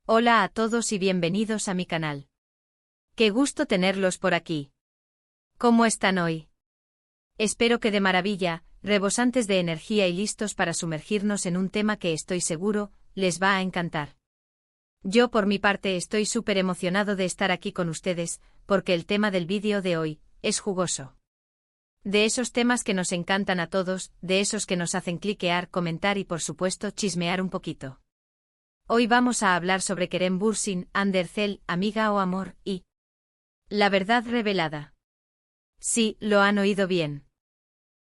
Hola a todos y bienvenidos a mi canal. Qué gusto tenerlos por aquí. ¿Cómo están hoy? Espero que de maravilla, rebosantes de energía y listos para sumergirnos en un tema que estoy seguro, les va a encantar. Yo por mi parte estoy súper emocionado de estar aquí con ustedes, porque el tema del vídeo de hoy es jugoso. De esos temas que nos encantan a todos, de esos que nos hacen cliquear, comentar y por supuesto chismear un poquito. Hoy vamos a hablar sobre Kerem Bürsin, Andercel, amiga o amor, y la verdad revelada. Sí, lo han oído bien.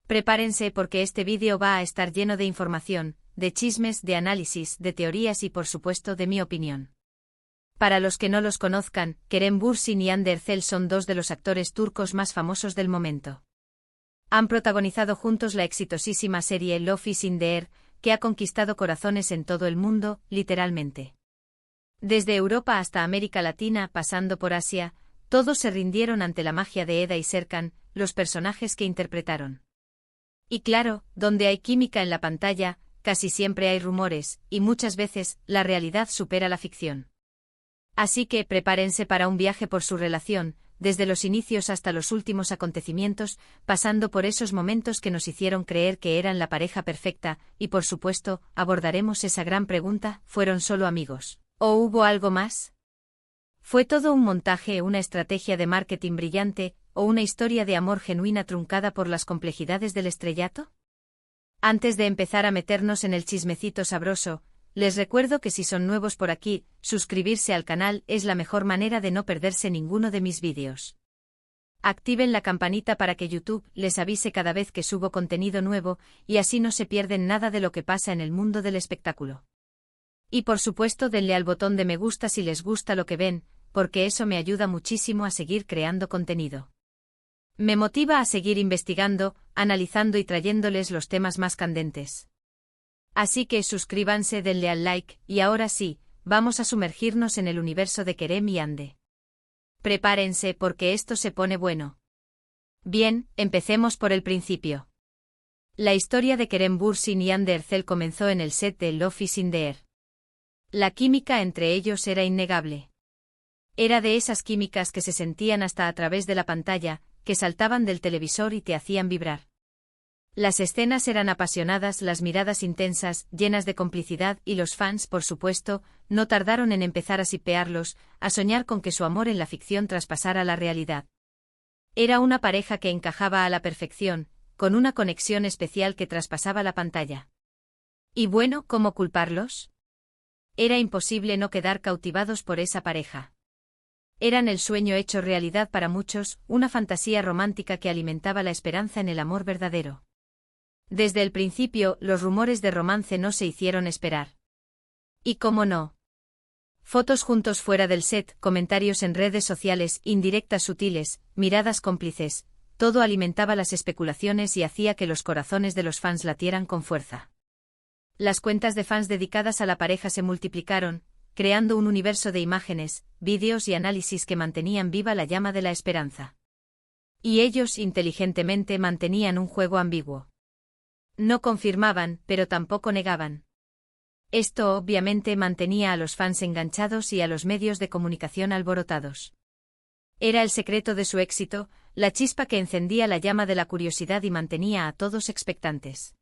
Prepárense porque este vídeo va a estar lleno de información, de chismes, de análisis, de teorías y por supuesto de mi opinión. Para los que no los conozcan, Kerem Bürsin y Andercel son dos de los actores turcos más famosos del momento. Han protagonizado juntos la exitosísima serie Love is in the Air, que ha conquistado corazones en todo el mundo, literalmente. Desde Europa hasta América Latina, pasando por Asia, todos se rindieron ante la magia de Eda y Serkan, los personajes que interpretaron. Y claro, donde hay química en la pantalla, casi siempre hay rumores, y muchas veces, la realidad supera la ficción. Así que prepárense para un viaje por su relación, desde los inicios hasta los últimos acontecimientos, pasando por esos momentos que nos hicieron creer que eran la pareja perfecta, y por supuesto, abordaremos esa gran pregunta, ¿fueron solo amigos? ¿O hubo algo más? ¿Fue todo un montaje, una estrategia de marketing brillante, o una historia de amor genuina truncada por las complejidades del estrellato? Antes de empezar a meternos en el chismecito sabroso, les recuerdo que si son nuevos por aquí, suscribirse al canal es la mejor manera de no perderse ninguno de mis vídeos. Activen la campanita para que YouTube les avise cada vez que subo contenido nuevo, y así no se pierden nada de lo que pasa en el mundo del espectáculo. Y por supuesto denle al botón de me gusta si les gusta lo que ven, porque eso me ayuda muchísimo a seguir creando contenido. Me motiva a seguir investigando, analizando y trayéndoles los temas más candentes. Así que suscríbanse, denle al like, y ahora sí, vamos a sumergirnos en el universo de Kerem y Ande. Prepárense porque esto se pone bueno. Bien, empecemos por el principio. La historia de Kerem Bürsin y Andercel comenzó en el set de Love is in the Air. La química entre ellos era innegable. Era de esas químicas que se sentían hasta a través de la pantalla, que saltaban del televisor y te hacían vibrar. Las escenas eran apasionadas, las miradas intensas, llenas de complicidad y los fans, por supuesto, no tardaron en empezar a shippearlos, a soñar con que su amor en la ficción traspasara la realidad. Era una pareja que encajaba a la perfección, con una conexión especial que traspasaba la pantalla. Y bueno, ¿cómo culparlos? Era imposible no quedar cautivados por esa pareja. Eran el sueño hecho realidad para muchos, una fantasía romántica que alimentaba la esperanza en el amor verdadero. Desde el principio, los rumores de romance no se hicieron esperar. ¿Y cómo no? Fotos juntos fuera del set, comentarios en redes sociales, indirectas sutiles, miradas cómplices, todo alimentaba las especulaciones y hacía que los corazones de los fans latieran con fuerza. Las cuentas de fans dedicadas a la pareja se multiplicaron, creando un universo de imágenes, vídeos y análisis que mantenían viva la llama de la esperanza. Y ellos inteligentemente mantenían un juego ambiguo. No confirmaban, pero tampoco negaban. Esto obviamente mantenía a los fans enganchados y a los medios de comunicación alborotados. Era el secreto de su éxito, la chispa que encendía la llama de la curiosidad y mantenía a todos expectantes.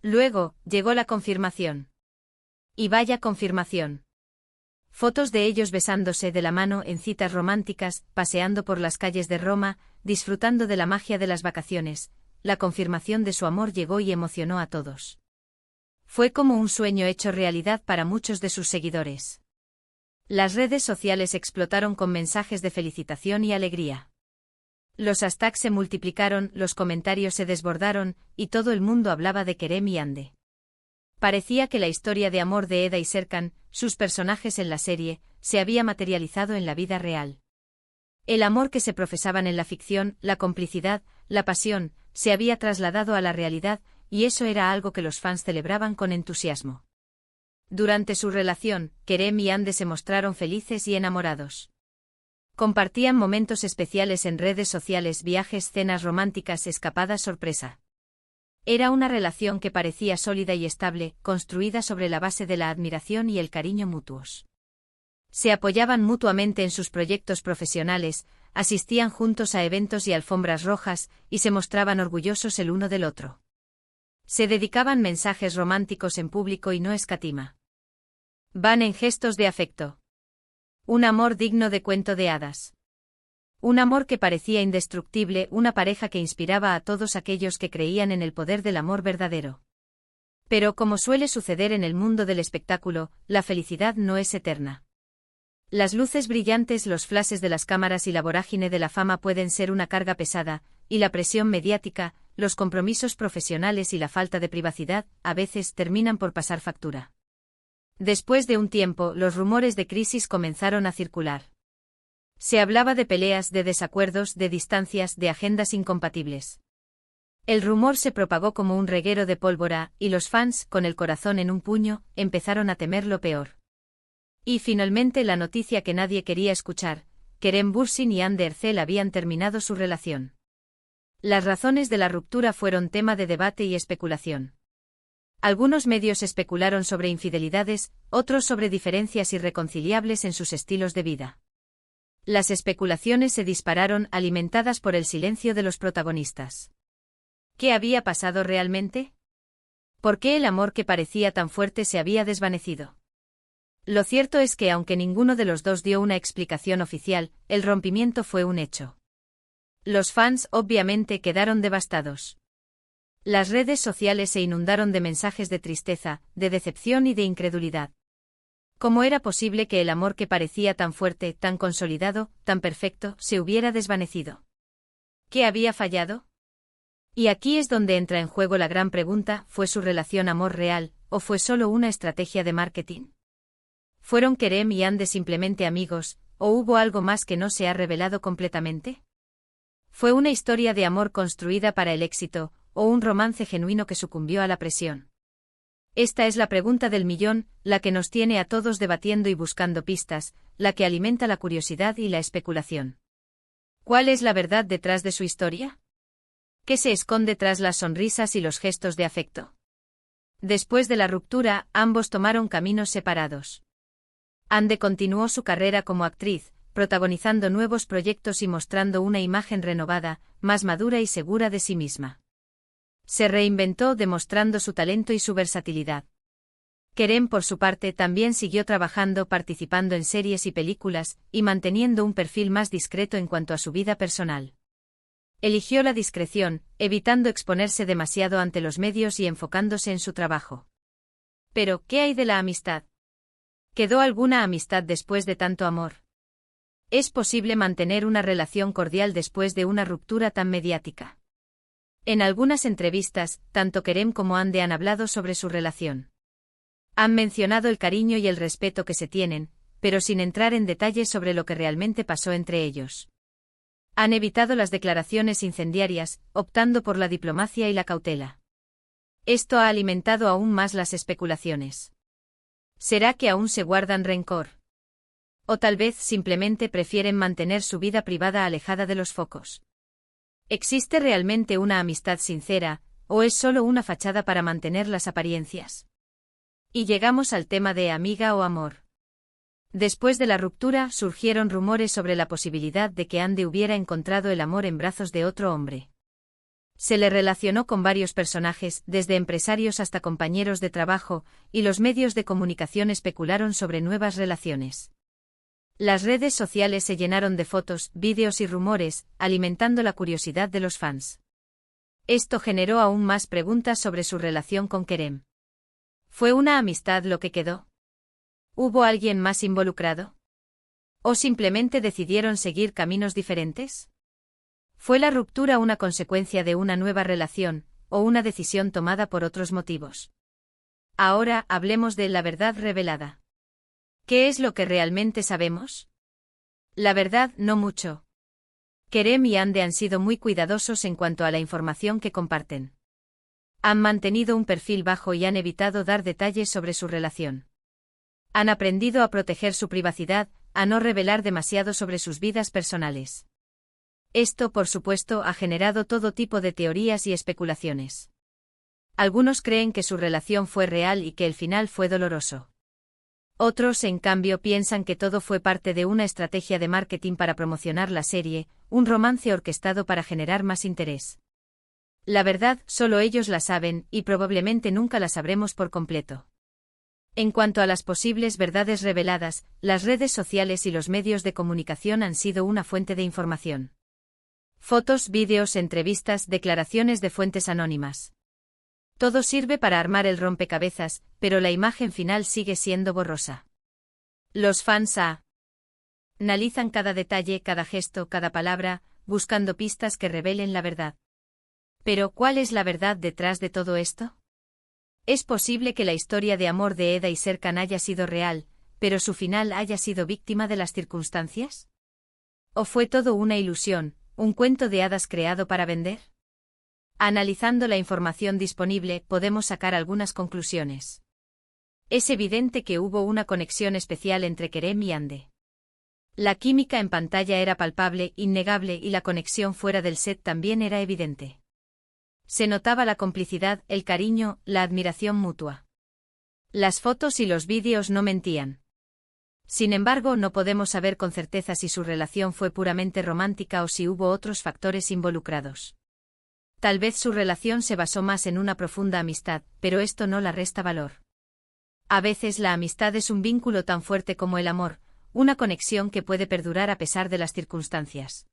Luego, llegó la confirmación. Y vaya confirmación. Fotos de ellos besándose de la mano en citas románticas, paseando por las calles de Roma, disfrutando de la magia de las vacaciones. La confirmación de su amor llegó y emocionó a todos. Fue como un sueño hecho realidad para muchos de sus seguidores. Las redes sociales explotaron con mensajes de felicitación y alegría. Los hashtags se multiplicaron, los comentarios se desbordaron, y todo el mundo hablaba de Kerem y Ande. Parecía que la historia de amor de Eda y Serkan, sus personajes en la serie, se había materializado en la vida real. El amor que se profesaban en la ficción, la complicidad, la pasión, se había trasladado a la realidad, y eso era algo que los fans celebraban con entusiasmo. Durante su relación, Kerem y Ande se mostraron felices y enamorados. Compartían momentos especiales en redes sociales, viajes, cenas románticas, escapadas sorpresa. Era una relación que parecía sólida y estable, construida sobre la base de la admiración y el cariño mutuos. Se apoyaban mutuamente en sus proyectos profesionales, asistían juntos a eventos y alfombras rojas, y se mostraban orgullosos el uno del otro. Se dedicaban mensajes románticos en público y no escatima. Van en gestos de afecto. Un amor digno de cuento de hadas. Un amor que parecía indestructible, una pareja que inspiraba a todos aquellos que creían en el poder del amor verdadero. Pero como suele suceder en el mundo del espectáculo, la felicidad no es eterna. Las luces brillantes, los flashes de las cámaras y la vorágine de la fama pueden ser una carga pesada, y la presión mediática, los compromisos profesionales y la falta de privacidad, a veces terminan por pasar factura. Después de un tiempo, los rumores de crisis comenzaron a circular. Se hablaba de peleas, de desacuerdos, de distancias, de agendas incompatibles. El rumor se propagó como un reguero de pólvora, y los fans, con el corazón en un puño, empezaron a temer lo peor. Y finalmente la noticia que nadie quería escuchar: Kerem Bürsin y Hande Erçel habían terminado su relación. Las razones de la ruptura fueron tema de debate y especulación. Algunos medios especularon sobre infidelidades, otros sobre diferencias irreconciliables en sus estilos de vida. Las especulaciones se dispararon, alimentadas por el silencio de los protagonistas. ¿Qué había pasado realmente? ¿Por qué el amor que parecía tan fuerte se había desvanecido? Lo cierto es que aunque ninguno de los dos dio una explicación oficial, el rompimiento fue un hecho. Los fans obviamente quedaron devastados. Las redes sociales se inundaron de mensajes de tristeza, de decepción y de incredulidad. ¿Cómo era posible que el amor que parecía tan fuerte, tan consolidado, tan perfecto, se hubiera desvanecido? ¿Qué había fallado? Y aquí es donde entra en juego la gran pregunta: ¿fue su relación amor real, o fue solo una estrategia de marketing? ¿Fueron Kerem y Hande simplemente amigos, o hubo algo más que no se ha revelado completamente? ¿Fue una historia de amor construida para el éxito, o un romance genuino que sucumbió a la presión? Esta es la pregunta del millón, la que nos tiene a todos debatiendo y buscando pistas, la que alimenta la curiosidad y la especulación. ¿Cuál es la verdad detrás de su historia? ¿Qué se esconde tras las sonrisas y los gestos de afecto? Después de la ruptura, ambos tomaron caminos separados. Hande continuó su carrera como actriz, protagonizando nuevos proyectos y mostrando una imagen renovada, más madura y segura de sí misma. Se reinventó demostrando su talento y su versatilidad. Kerem, por su parte, también siguió trabajando, participando en series y películas, y manteniendo un perfil más discreto en cuanto a su vida personal. Eligió la discreción, evitando exponerse demasiado ante los medios y enfocándose en su trabajo. Pero, ¿qué hay de la amistad? ¿Quedó alguna amistad después de tanto amor? ¿Es posible mantener una relación cordial después de una ruptura tan mediática? En algunas entrevistas, tanto Kerem como Hande han hablado sobre su relación. Han mencionado el cariño y el respeto que se tienen, pero sin entrar en detalles sobre lo que realmente pasó entre ellos. Han evitado las declaraciones incendiarias, optando por la diplomacia y la cautela. Esto ha alimentado aún más las especulaciones. ¿Será que aún se guardan rencor? O tal vez simplemente prefieren mantener su vida privada alejada de los focos. ¿Existe realmente una amistad sincera, o es solo una fachada para mantener las apariencias? Y llegamos al tema de amiga o amor. Después de la ruptura, surgieron rumores sobre la posibilidad de que Hande hubiera encontrado el amor en brazos de otro hombre. Se le relacionó con varios personajes, desde empresarios hasta compañeros de trabajo, y los medios de comunicación especularon sobre nuevas relaciones. Las redes sociales se llenaron de fotos, vídeos y rumores, alimentando la curiosidad de los fans. Esto generó aún más preguntas sobre su relación con Kerem. ¿Fue una amistad lo que quedó? ¿Hubo alguien más involucrado? ¿O simplemente decidieron seguir caminos diferentes? ¿Fue la ruptura una consecuencia de una nueva relación, o una decisión tomada por otros motivos? Ahora hablemos de la verdad revelada. ¿Qué es lo que realmente sabemos? La verdad, no mucho. Kerem y Hande han sido muy cuidadosos en cuanto a la información que comparten. Han mantenido un perfil bajo y han evitado dar detalles sobre su relación. Han aprendido a proteger su privacidad, a no revelar demasiado sobre sus vidas personales. Esto, por supuesto, ha generado todo tipo de teorías y especulaciones. Algunos creen que su relación fue real y que el final fue doloroso. Otros, en cambio, piensan que todo fue parte de una estrategia de marketing para promocionar la serie, un romance orquestado para generar más interés. La verdad, solo ellos la saben, y probablemente nunca la sabremos por completo. En cuanto a las posibles verdades reveladas, las redes sociales y los medios de comunicación han sido una fuente de información. Fotos, vídeos, entrevistas, declaraciones de fuentes anónimas. Todo sirve para armar el rompecabezas, pero la imagen final sigue siendo borrosa. Los fans analizan cada detalle, cada gesto, cada palabra, buscando pistas que revelen la verdad. Pero, ¿cuál es la verdad detrás de todo esto? Es posible que la historia de amor de Eda y Serkan haya sido real, pero su final haya sido víctima de las circunstancias. ¿O fue todo una ilusión, un cuento de hadas creado para vender? Analizando la información disponible, podemos sacar algunas conclusiones. Es evidente que hubo una conexión especial entre Kerem y Hande. La química en pantalla era palpable, innegable, y la conexión fuera del set también era evidente. Se notaba la complicidad, el cariño, la admiración mutua. Las fotos y los vídeos no mentían. Sin embargo, no podemos saber con certeza si su relación fue puramente romántica o si hubo otros factores involucrados. Tal vez su relación se basó más en una profunda amistad, pero esto no la resta valor. A veces la amistad es un vínculo tan fuerte como el amor, una conexión que puede perdurar a pesar de las circunstancias.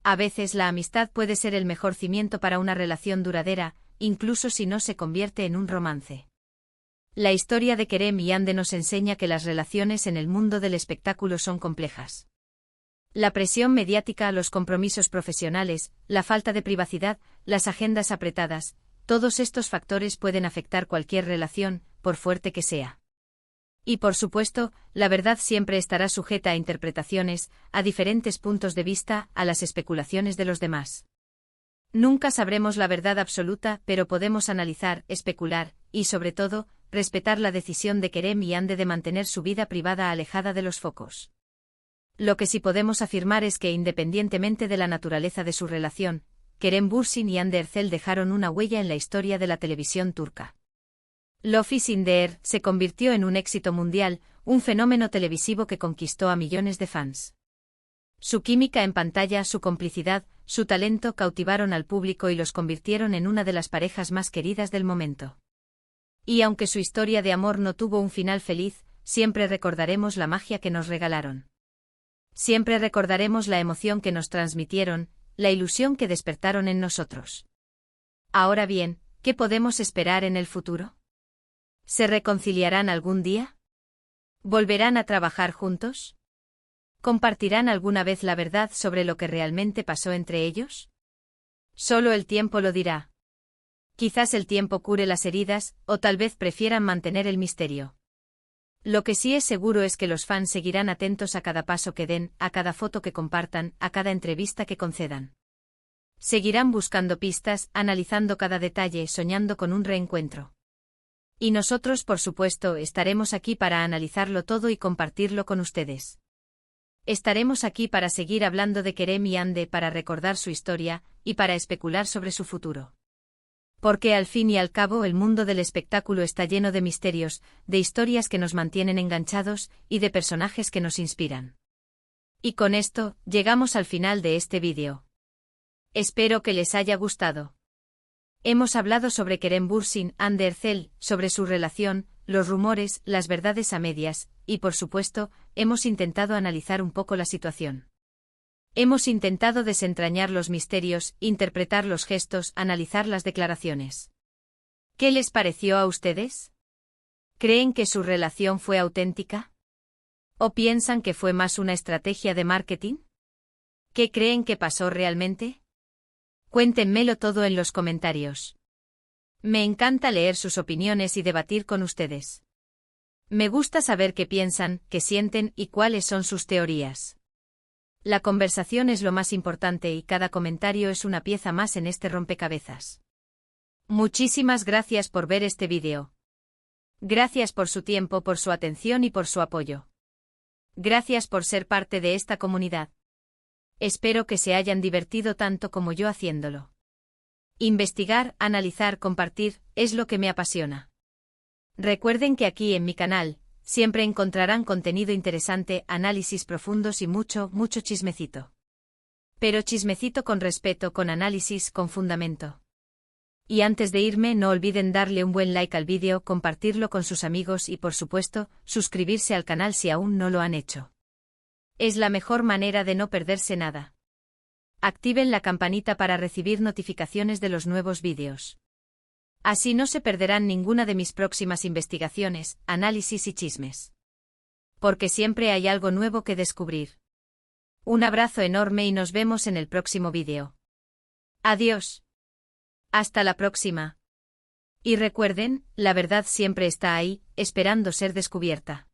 A veces la amistad puede ser el mejor cimiento para una relación duradera, incluso si no se convierte en un romance. La historia de Kerem y Hande nos enseña que las relaciones en el mundo del espectáculo son complejas. La presión mediática, los compromisos profesionales, la falta de privacidad, las agendas apretadas, todos estos factores pueden afectar cualquier relación, por fuerte que sea. Y por supuesto, la verdad siempre estará sujeta a interpretaciones, a diferentes puntos de vista, a las especulaciones de los demás. Nunca sabremos la verdad absoluta, pero podemos analizar, especular, y sobre todo, respetar la decisión de Kerem y Hande de mantener su vida privada alejada de los focos. Lo que sí podemos afirmar es que independientemente de la naturaleza de su relación, Kerem Bürsin y Hande Erçel dejaron una huella en la historia de la televisión turca. Love is in the Air se convirtió en un éxito mundial, un fenómeno televisivo que conquistó a millones de fans. Su química en pantalla, su complicidad, su talento cautivaron al público y los convirtieron en una de las parejas más queridas del momento. Y aunque su historia de amor no tuvo un final feliz, siempre recordaremos la magia que nos regalaron. Siempre recordaremos la emoción que nos transmitieron, la ilusión que despertaron en nosotros. Ahora bien, ¿qué podemos esperar en el futuro? ¿Se reconciliarán algún día? ¿Volverán a trabajar juntos? ¿Compartirán alguna vez la verdad sobre lo que realmente pasó entre ellos? Solo el tiempo lo dirá. Quizás el tiempo cure las heridas, o tal vez prefieran mantener el misterio. Lo que sí es seguro es que los fans seguirán atentos a cada paso que den, a cada foto que compartan, a cada entrevista que concedan. Seguirán buscando pistas, analizando cada detalle, soñando con un reencuentro. Y nosotros, por supuesto, estaremos aquí para analizarlo todo y compartirlo con ustedes. Estaremos aquí para seguir hablando de Kerem y Hande, para recordar su historia, y para especular sobre su futuro. Porque al fin y al cabo el mundo del espectáculo está lleno de misterios, de historias que nos mantienen enganchados, y de personajes que nos inspiran. Y con esto, llegamos al final de este vídeo. Espero que les haya gustado. Hemos hablado sobre Kerem Bürsin, Hande Erçel, sobre su relación, los rumores, las verdades a medias, y por supuesto, hemos intentado analizar un poco la situación. Hemos intentado desentrañar los misterios, interpretar los gestos, analizar las declaraciones. ¿Qué les pareció a ustedes? ¿Creen que su relación fue auténtica? ¿O piensan que fue más una estrategia de marketing? ¿Qué creen que pasó realmente? Cuéntenmelo todo en los comentarios. Me encanta leer sus opiniones y debatir con ustedes. Me gusta saber qué piensan, qué sienten y cuáles son sus teorías. La conversación es lo más importante y cada comentario es una pieza más en este rompecabezas. Muchísimas gracias por ver este vídeo. Gracias por su tiempo, por su atención y por su apoyo. Gracias por ser parte de esta comunidad. Espero que se hayan divertido tanto como yo haciéndolo. Investigar, analizar, compartir, es lo que me apasiona. Recuerden que aquí en mi canal, Siempre encontrarán contenido interesante, análisis profundos y mucho chismecito. Pero chismecito con respeto, con análisis, con fundamento. Y antes de irme, no olviden darle un buen like al vídeo, compartirlo con sus amigos y, por supuesto, suscribirse al canal si aún no lo han hecho. Es la mejor manera de no perderse nada. Activen la campanita para recibir notificaciones de los nuevos vídeos. Así no se perderán ninguna de mis próximas investigaciones, análisis y chismes. Porque siempre hay algo nuevo que descubrir. Un abrazo enorme y nos vemos en el próximo vídeo. Adiós. Hasta la próxima. Y recuerden, la verdad siempre está ahí, esperando ser descubierta.